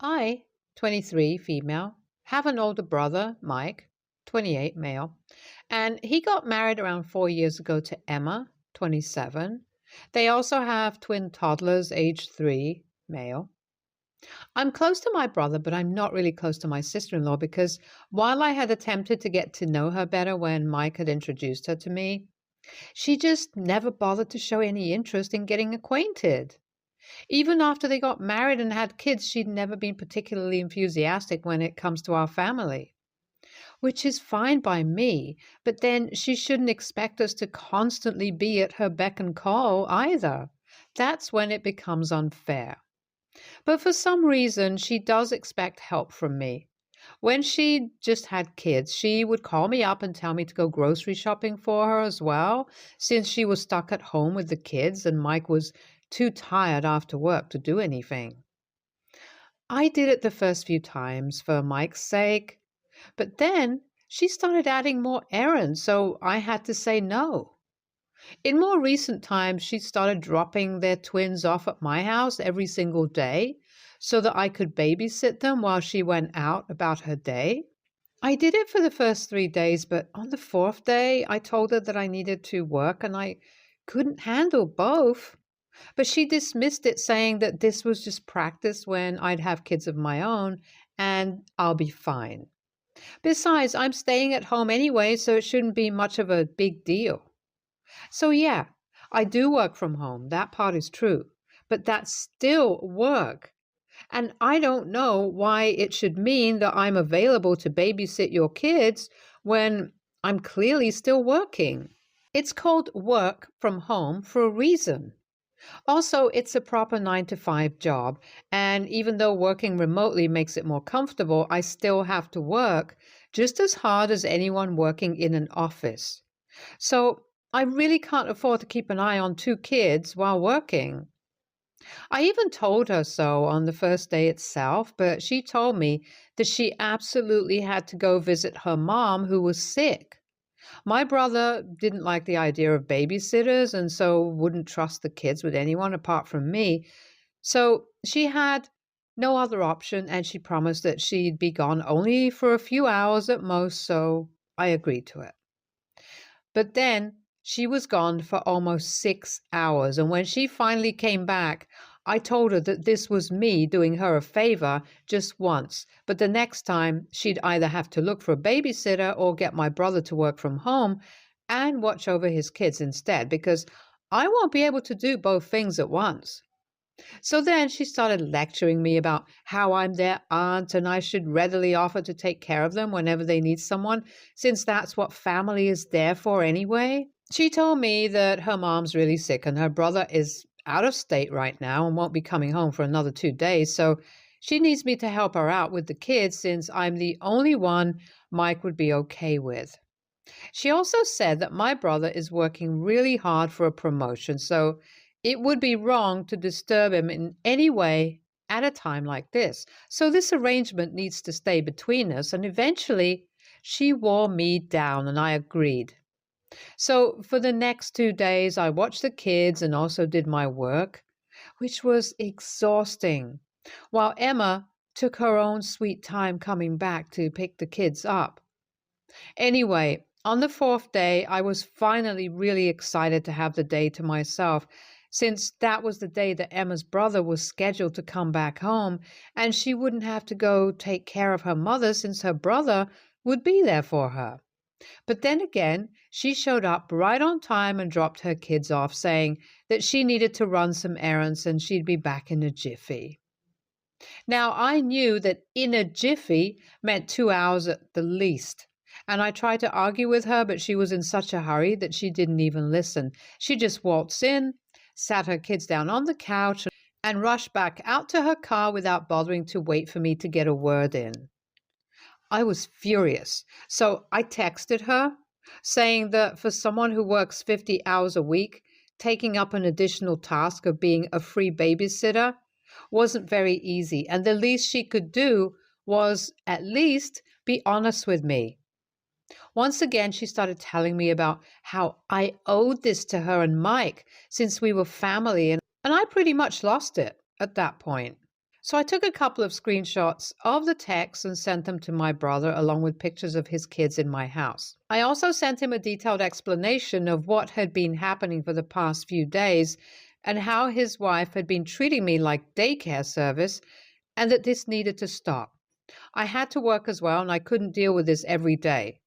I, 23, female, have an older brother, Mike, 28, male, and he got married around 4 years ago to Emma, 27. They also have twin toddlers, age 3, male. I'm close to my brother, but I'm not really close to my sister-in-law because while I had attempted to get to know her better when Mike had introduced her to me, she just never bothered to show any interest in getting acquainted. Even after they got married and had kids, she'd never been particularly enthusiastic when it comes to our family. Which is fine by me, but then she shouldn't expect us to constantly be at her beck and call either. That's when it becomes unfair. But for some reason, she does expect help from me. When she just had kids, she would call me up and tell me to go grocery shopping for her as well, since she was stuck at home with the kids and Mike was too tired after work to do anything. I did it the first few times for Mike's sake, but then she started adding more errands, so I had to say no. In more recent times, she started dropping their twins off at my house every single day so that I could babysit them while she went out about her day. I did it for the first 3 days, but on the fourth day, I told her that I needed to work and I couldn't handle both. But she dismissed it, saying that this was just practice when I'd have kids of my own and I'll be fine. Besides, I'm staying at home anyway, so it shouldn't be much of a big deal. So, yeah, I do work from home. That part is true. But that's still work. And I don't know why it should mean that I'm available to babysit your kids when I'm clearly still working. It's called work from home for a reason. Also, it's a proper 9 to 5 job. And even though working remotely makes it more comfortable, I still have to work just as hard as anyone working in an office. So I really can't afford to keep an eye on 2 kids while working. I even told her so on the first day itself, but she told me that she absolutely had to go visit her mom who was sick. My brother didn't like the idea of babysitters and so wouldn't trust the kids with anyone apart from me. So she had no other option and she promised that she'd be gone only for a few hours at most, so I agreed to it. But then she was gone for almost 6 hours, and when she finally came back, I told her that this was me doing her a favor just once, but the next time she'd either have to look for a babysitter or get my brother to work from home and watch over his kids instead, because I won't be able to do both things at once. So then she started lecturing me about how I'm their aunt and I should readily offer to take care of them whenever they need someone, since that's what family is there for anyway. She told me that her mom's really sick and her brother is out of state right now and won't be coming home for another 2 days, so she needs me to help her out with the kids since I'm the only one Mike would be okay with. She also said that my brother is working really hard for a promotion, so it would be wrong to disturb him in any way at a time like this. So this arrangement needs to stay between us, and eventually she wore me down and I agreed. So for the next 2 days, I watched the kids and also did my work, which was exhausting, while Emma took her own sweet time coming back to pick the kids up. Anyway, on the fourth day, I was finally really excited to have the day to myself, since that was the day that Emma's brother was scheduled to come back home, and she wouldn't have to go take care of her mother since her brother would be there for her. But then again, she showed up right on time and dropped her kids off, saying that she needed to run some errands and she'd be back in a jiffy. Now, I knew that in a jiffy meant 2 hours at the least. And I tried to argue with her, but she was in such a hurry that she didn't even listen. She just waltzed in, sat her kids down on the couch, and rushed back out to her car without bothering to wait for me to get a word in. I was furious, so I texted her, saying that for someone who works 50 hours a week, taking up an additional task of being a free babysitter wasn't very easy, and the least she could do was at least be honest with me. Once again, she started telling me about how I owed this to her and Mike since we were family, and I pretty much lost it at that point. So I took a couple of screenshots of the text and sent them to my brother along with pictures of his kids in my house. I also sent him a detailed explanation of what had been happening for the past few days and how his wife had been treating me like daycare service and that this needed to stop. I had to work as well and I couldn't deal with this every day.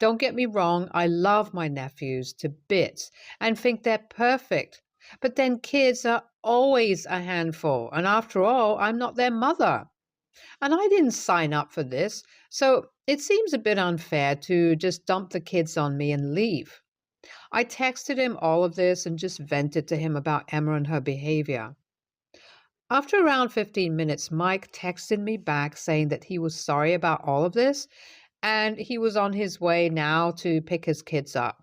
Don't get me wrong, I love my nephews to bits and think they're perfect. But then kids are always a handful, and after all, I'm not their mother. And I didn't sign up for this, so it seems a bit unfair to just dump the kids on me and leave. I texted him all of this and just vented to him about Emma and her behavior. After around 15 minutes, Mike texted me back saying that he was sorry about all of this and he was on his way now to pick his kids up.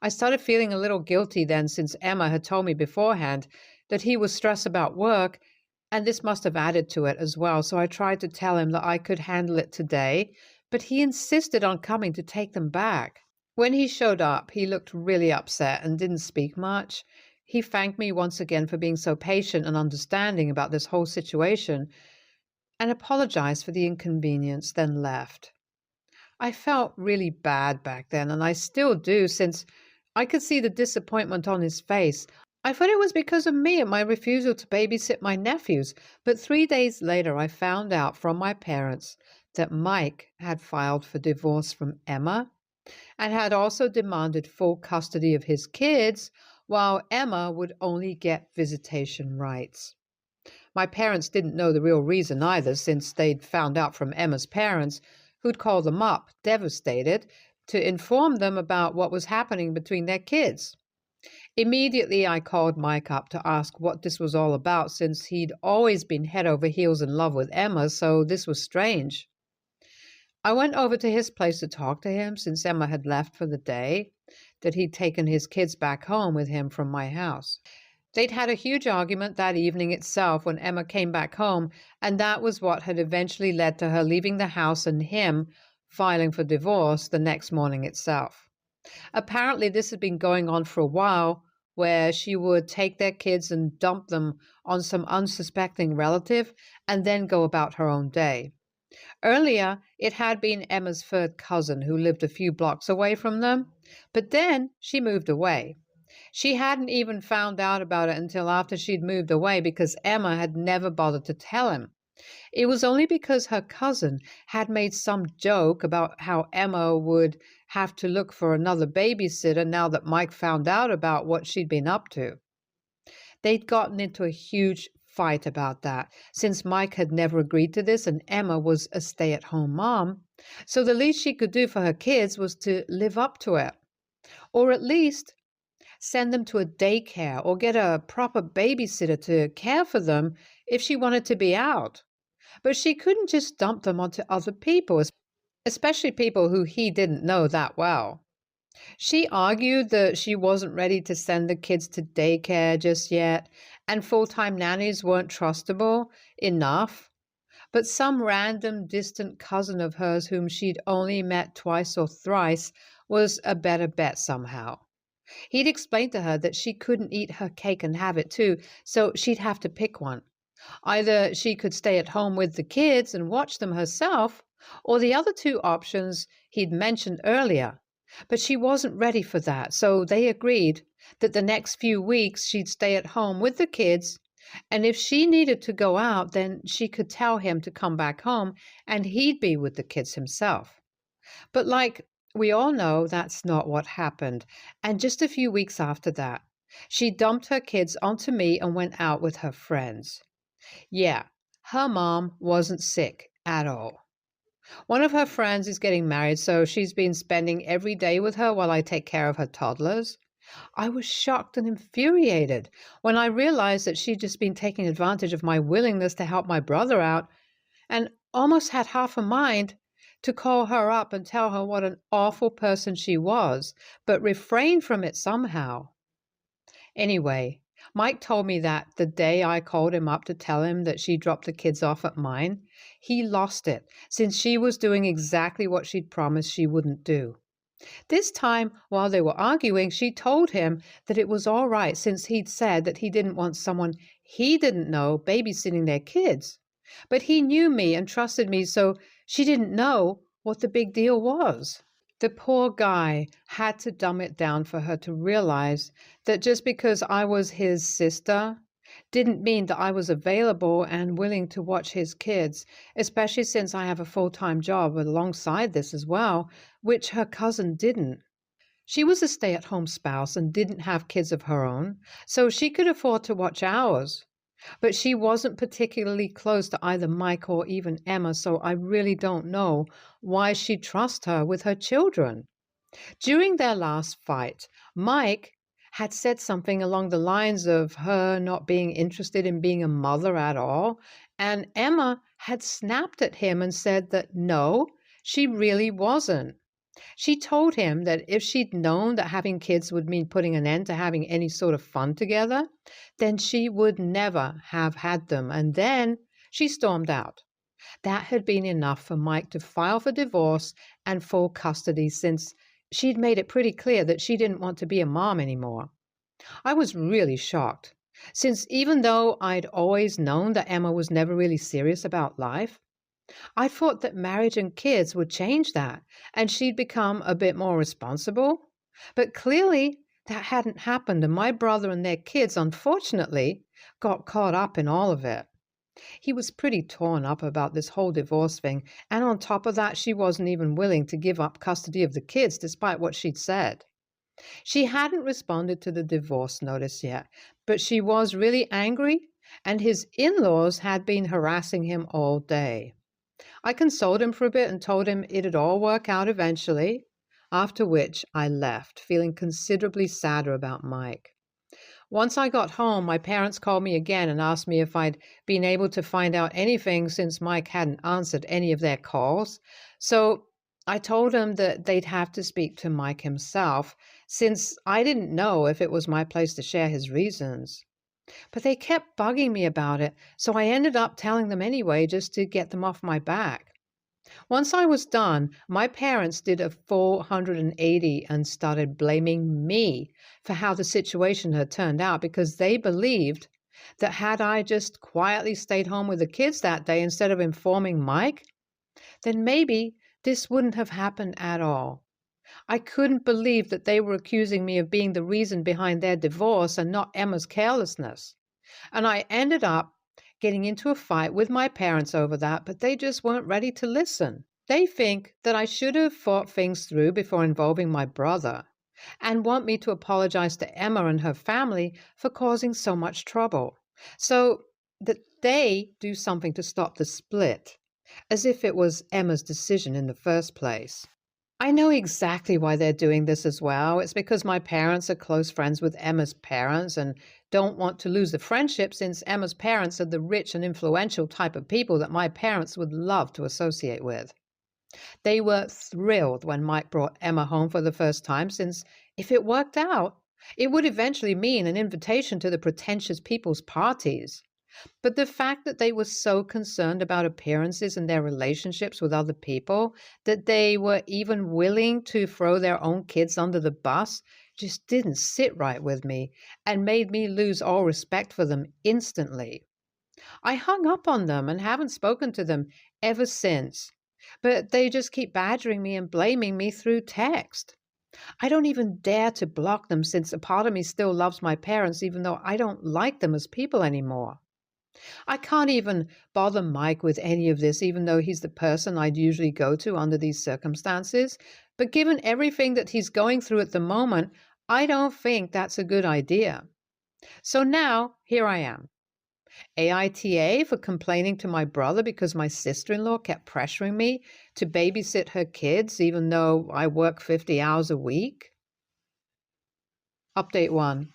I started feeling a little guilty then since Emma had told me beforehand that he was stressed about work, and this must have added to it as well. So I tried to tell him that I could handle it today, but he insisted on coming to take them back. When he showed up, he looked really upset and didn't speak much. He thanked me once again for being so patient and understanding about this whole situation and apologized for the inconvenience, then left. I felt really bad back then, and I still do since I could see the disappointment on his face. I thought it was because of me and my refusal to babysit my nephews, but 3 days later I found out from my parents that Mike had filed for divorce from Emma and had also demanded full custody of his kids, while Emma would only get visitation rights. My parents didn't know the real reason either, since they'd found out from Emma's parents, who'd call them up, devastated, to inform them about what was happening between their kids. Immediately, I called Mike up to ask what this was all about, since he'd always been head over heels in love with Emma, so this was strange. I went over to his place to talk to him, since Emma had left for the day, that he'd taken his kids back home with him from my house. They'd had a huge argument that evening itself when Emma came back home, and that was what had eventually led to her leaving the house and him filing for divorce the next morning itself. Apparently, this had been going on for a while, where she would take their kids and dump them on some unsuspecting relative and then go about her own day. Earlier, it had been Emma's third cousin who lived a few blocks away from them, but then she moved away. She hadn't even found out about it until after she'd moved away because Emma had never bothered to tell him. It was only because her cousin had made some joke about how Emma would have to look for another babysitter now that Mike found out about what she'd been up to. They'd gotten into a huge fight about that, since Mike had never agreed to this and Emma was a stay-at-home mom, so the least she could do for her kids was to live up to it, or at least send them to a daycare or get a proper babysitter to care for them if she wanted to be out. But she couldn't just dump them onto other people, especially people who he didn't know that well. She argued that she wasn't ready to send the kids to daycare just yet, and full-time nannies weren't trustable enough. But some random distant cousin of hers whom she'd only met twice or thrice was a better bet somehow. He'd explained to her that she couldn't eat her cake and have it too, so she'd have to pick one. Either she could stay at home with the kids and watch them herself, or the other two options he'd mentioned earlier. But she wasn't ready for that, so they agreed that the next few weeks she'd stay at home with the kids, and if she needed to go out, then she could tell him to come back home and he'd be with the kids himself. But like we all know, that's not what happened. And just a few weeks after that, she dumped her kids onto me and went out with her friends. Yeah, her mom wasn't sick at all. One of her friends is getting married, so she's been spending every day with her while I take care of her toddlers. I was shocked and infuriated when I realized that she'd just been taking advantage of my willingness to help my brother out, and almost had half a mind to call her up and tell her what an awful person she was, but refrained from it somehow. Anyway, Mike told me that the day I called him up to tell him that she dropped the kids off at mine, he lost it, since she was doing exactly what she'd promised she wouldn't do. This time, while they were arguing, she told him that it was all right since he'd said that he didn't want someone he didn't know babysitting their kids. But he knew me and trusted me, so she didn't know what the big deal was. The poor guy had to dumb it down for her to realize that just because I was his sister didn't mean that I was available and willing to watch his kids, especially since I have a full-time job alongside this as well, which her cousin didn't. She was a stay-at-home spouse and didn't have kids of her own, so she could afford to watch ours. But she wasn't particularly close to either Mike or even Emma, so I really don't know why she'd trust her with her children. During their last fight, Mike had said something along the lines of her not being interested in being a mother at all, and Emma had snapped at him and said that no, she really wasn't. She told him that if she'd known that having kids would mean putting an end to having any sort of fun together, then she would never have had them, and then she stormed out. That had been enough for Mike to file for divorce and full custody since she'd made it pretty clear that she didn't want to be a mom anymore. I was really shocked, since even though I'd always known that Emma was never really serious about life, I thought that marriage and kids would change that and she'd become a bit more responsible. But clearly that hadn't happened, and my brother and their kids, unfortunately, got caught up in all of it. He was pretty torn up about this whole divorce thing, and on top of that, she wasn't even willing to give up custody of the kids despite what she'd said. She hadn't responded to the divorce notice yet, but she was really angry, and his in-laws had been harassing him all day. I consoled him for a bit and told him it'd all work out eventually, after which I left, feeling considerably sadder about Mike. Once I got home, my parents called me again and asked me if I'd been able to find out anything since Mike hadn't answered any of their calls. So I told them that they'd have to speak to Mike himself, since I didn't know if it was my place to share his reasons. But they kept bugging me about it, so I ended up telling them anyway just to get them off my back. Once I was done, my parents did a full 180 and started blaming me for how the situation had turned out because they believed that had I just quietly stayed home with the kids that day instead of informing Mike, then maybe this wouldn't have happened at all. I couldn't believe that they were accusing me of being the reason behind their divorce and not Emma's carelessness. And I ended up getting into a fight with my parents over that, but they just weren't ready to listen. They think that I should have thought things through before involving my brother and want me to apologize to Emma and her family for causing so much trouble, so that they do something to stop the split, as if it was Emma's decision in the first place. I know exactly why they're doing this as well. It's because my parents are close friends with Emma's parents and don't want to lose the friendship since Emma's parents are the rich and influential type of people that my parents would love to associate with. They were thrilled when Mike brought Emma home for the first time, since if it worked out, it would eventually mean an invitation to the pretentious people's parties. But the fact that they were so concerned about appearances and their relationships with other people that they were even willing to throw their own kids under the bus just didn't sit right with me and made me lose all respect for them instantly. I hung up on them and haven't spoken to them ever since, but they just keep badgering me and blaming me through text. I don't even dare to block them since a part of me still loves my parents even though I don't like them as people anymore. I can't even bother Mike with any of this, even though he's the person I'd usually go to under these circumstances. But given everything that he's going through at the moment, I don't think that's a good idea. So now, here I am. AITA for complaining to my brother because my sister-in-law kept pressuring me to babysit her kids, even though I work 50 hours a week. Update 1.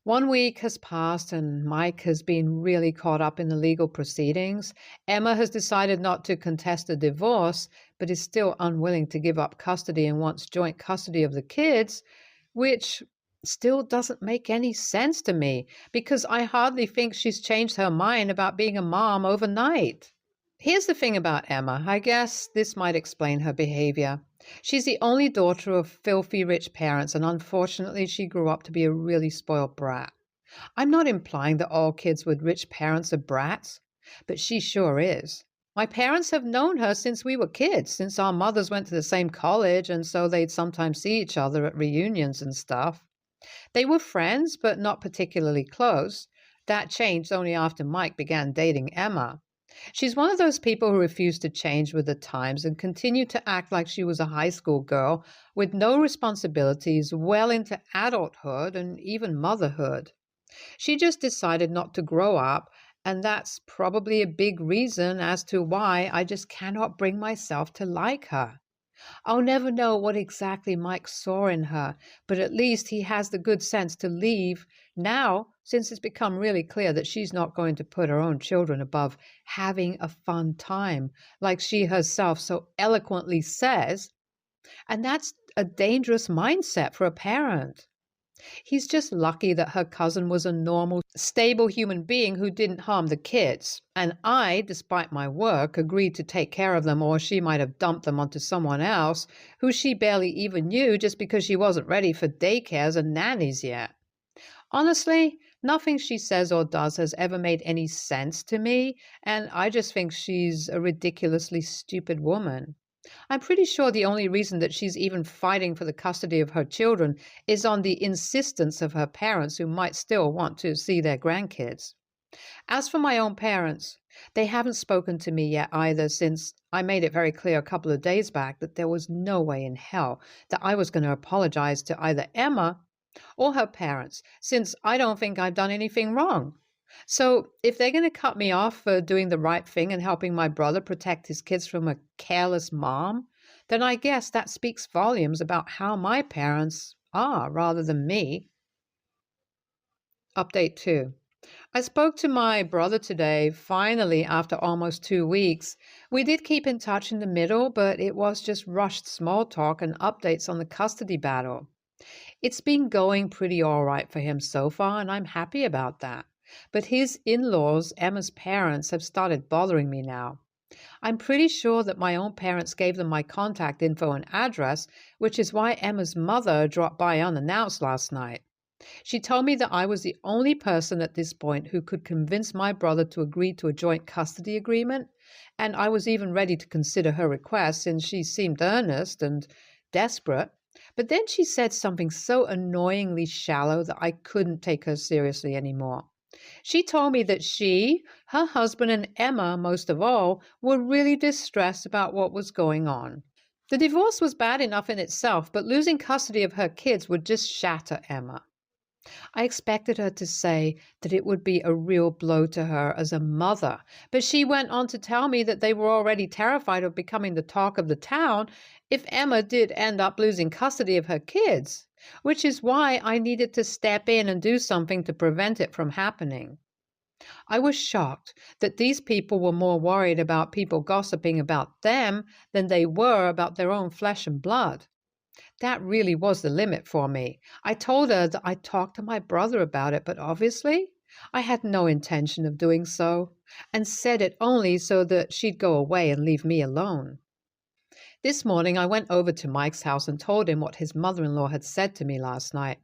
1 week has passed and Mike has been really caught up in the legal proceedings. Emma has decided not to contest a divorce, but is still unwilling to give up custody and wants joint custody of the kids, which still doesn't make any sense to me because I hardly think she's changed her mind about being a mom overnight. Here's the thing about Emma. I guess this might explain her behavior. She's the only daughter of filthy rich parents, and unfortunately she grew up to be a really spoiled brat. I'm not implying that all kids with rich parents are brats, but she sure is. My parents have known her since we were kids, since our mothers went to the same college, and so they'd sometimes see each other at reunions and stuff. They were friends, but not particularly close. That changed only after Mike began dating Emma. She's one of those people who refuse to change with the times and continue to act like she was a high school girl with no responsibilities well into adulthood and even motherhood. She just decided not to grow up, and that's probably a big reason as to why I just cannot bring myself to like her. I'll never know what exactly Mike saw in her, but at least he has the good sense to leave now, since it's become really clear that she's not going to put her own children above having a fun time, like she herself so eloquently says. And that's a dangerous mindset for a parent. He's just lucky that her cousin was a normal, stable human being who didn't harm the kids. And I, despite my work, agreed to take care of them, or she might have dumped them onto someone else who she barely even knew just because she wasn't ready for daycares and nannies yet. Honestly, nothing she says or does has ever made any sense to me, and I just think she's a ridiculously stupid woman. I'm pretty sure the only reason that she's even fighting for the custody of her children is on the insistence of her parents who might still want to see their grandkids. As for my own parents, they haven't spoken to me yet either, since I made it very clear a couple of days back that there was no way in hell that I was going to apologize to either Emma or her parents, since I don't think I've done anything wrong. So, if they're going to cut me off for doing the right thing and helping my brother protect his kids from a careless mom, then I guess that speaks volumes about how my parents are rather than me. Update 2. I spoke to my brother today, finally, after almost 2 weeks. We did keep in touch in the middle, but it was just rushed small talk and updates on the custody battle. It's been going pretty all right for him so far, and I'm happy about that. But his in-laws, Emma's parents, have started bothering me now. I'm pretty sure that my own parents gave them my contact info and address, which is why Emma's mother dropped by unannounced last night. She told me that I was the only person at this point who could convince my brother to agree to a joint custody agreement, and I was even ready to consider her request since she seemed earnest and desperate. But then she said something so annoyingly shallow that I couldn't take her seriously anymore. She told me that she, her husband, and Emma, most of all, were really distressed about what was going on. The divorce was bad enough in itself, but losing custody of her kids would just shatter Emma. I expected her to say that it would be a real blow to her as a mother, but she went on to tell me that they were already terrified of becoming the talk of the town if Emma did end up losing custody of her kids, which is why I needed to step in and do something to prevent it from happening. I was shocked that these people were more worried about people gossiping about them than they were about their own flesh and blood. That really was the limit for me. I told her that I'd talk to my brother about it, but obviously I had no intention of doing so, and said it only so that she'd go away and leave me alone. This morning I went over to Mike's house and told him what his mother-in-law had said to me last night.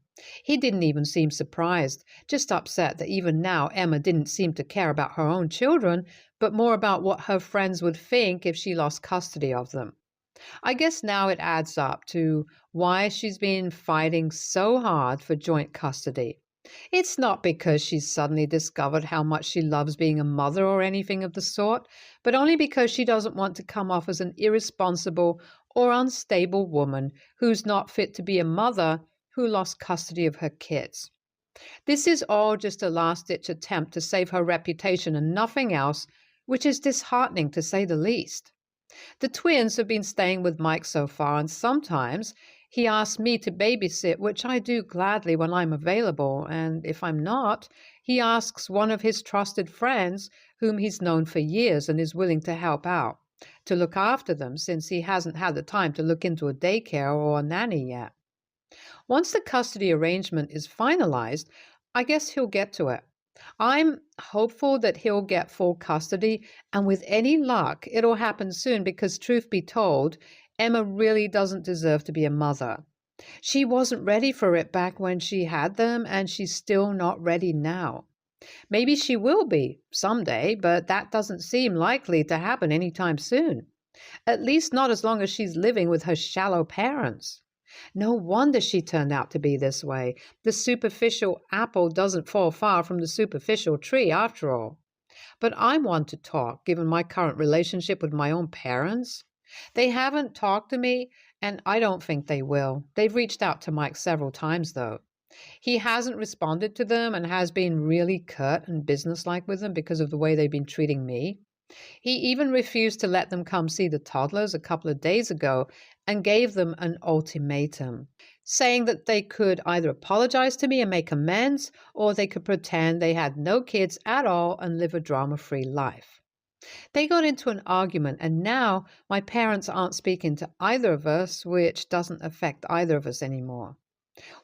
He didn't even seem surprised, just upset that even now Emma didn't seem to care about her own children, but more about what her friends would think if she lost custody of them. I guess now it adds up to why she's been fighting so hard for joint custody. It's not because she's suddenly discovered how much she loves being a mother or anything of the sort, but only because she doesn't want to come off as an irresponsible or unstable woman who's not fit to be a mother who lost custody of her kids. This is all just a last-ditch attempt to save her reputation and nothing else, which is disheartening to say the least. The twins have been staying with Mike so far, and sometimes he asks me to babysit, which I do gladly when I'm available, and if I'm not, he asks one of his trusted friends, whom he's known for years and is willing to help out, to look after them since he hasn't had the time to look into a daycare or a nanny yet. Once the custody arrangement is finalized, I guess he'll get to it. I'm hopeful that he'll get full custody, and with any luck, it'll happen soon because, truth be told, Emma really doesn't deserve to be a mother. She wasn't ready for it back when she had them, and she's still not ready now. Maybe she will be someday, but that doesn't seem likely to happen anytime soon. At least not as long as she's living with her shallow parents. No wonder she turned out to be this way. The superficial apple doesn't fall far from the superficial tree, after all. But I'm one to talk, given my current relationship with my own parents. They haven't talked to me, and I don't think they will. They've reached out to Mike several times, though. He hasn't responded to them and has been really curt and businesslike with them because of the way they've been treating me. He even refused to let them come see the toddlers a couple of days ago and gave them an ultimatum, saying that they could either apologize to me and make amends, or they could pretend they had no kids at all and live a drama-free life. They got into an argument, and now my parents aren't speaking to either of us, which doesn't affect either of us anymore.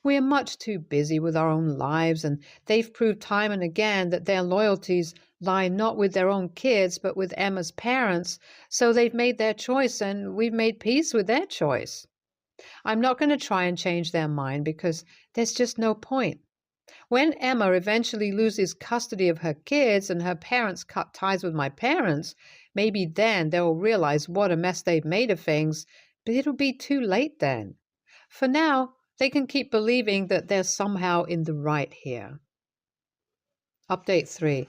We're much too busy with our own lives, and they've proved time and again that their loyalties lie not with their own kids, but with Emma's parents, so they've made their choice, and we've made peace with their choice. I'm not going to try and change their mind because there's just no point. When Emma eventually loses custody of her kids and her parents cut ties with my parents, maybe then they'll realize what a mess they've made of things, but it'll be too late then. For now, they can keep believing that they're somehow in the right here. Update 3.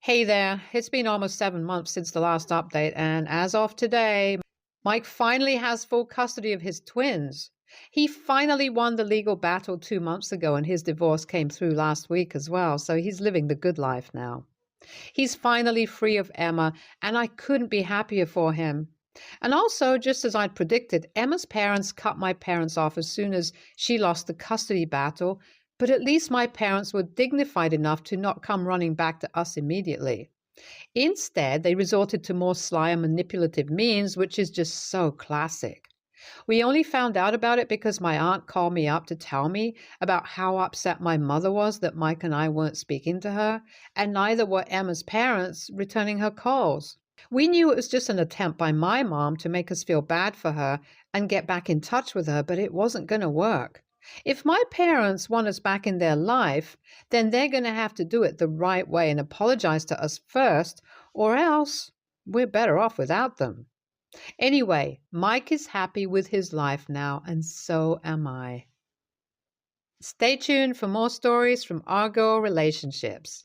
Hey there, it's been almost 7 months since the last update, and as of today, Mike finally has full custody of his twins. He finally won the legal battle 2 months ago, and his divorce came through last week as well, so he's living the good life now. He's finally free of Emma, and I couldn't be happier for him. And also, just as I'd predicted, Emma's parents cut my parents off as soon as she lost the custody battle, but at least my parents were dignified enough to not come running back to us immediately. Instead, they resorted to more sly and manipulative means, which is just so classic. We only found out about it because my aunt called me up to tell me about how upset my mother was that Mike and I weren't speaking to her, and neither were Emma's parents returning her calls. We knew it was just an attempt by my mom to make us feel bad for her and get back in touch with her, but it wasn't going to work. If my parents want us back in their life, then they're going to have to do it the right way and apologize to us first, or else we're better off without them. Anyway, Mike is happy with his life now, and so am I. Stay tuned for more stories from our girl relationships.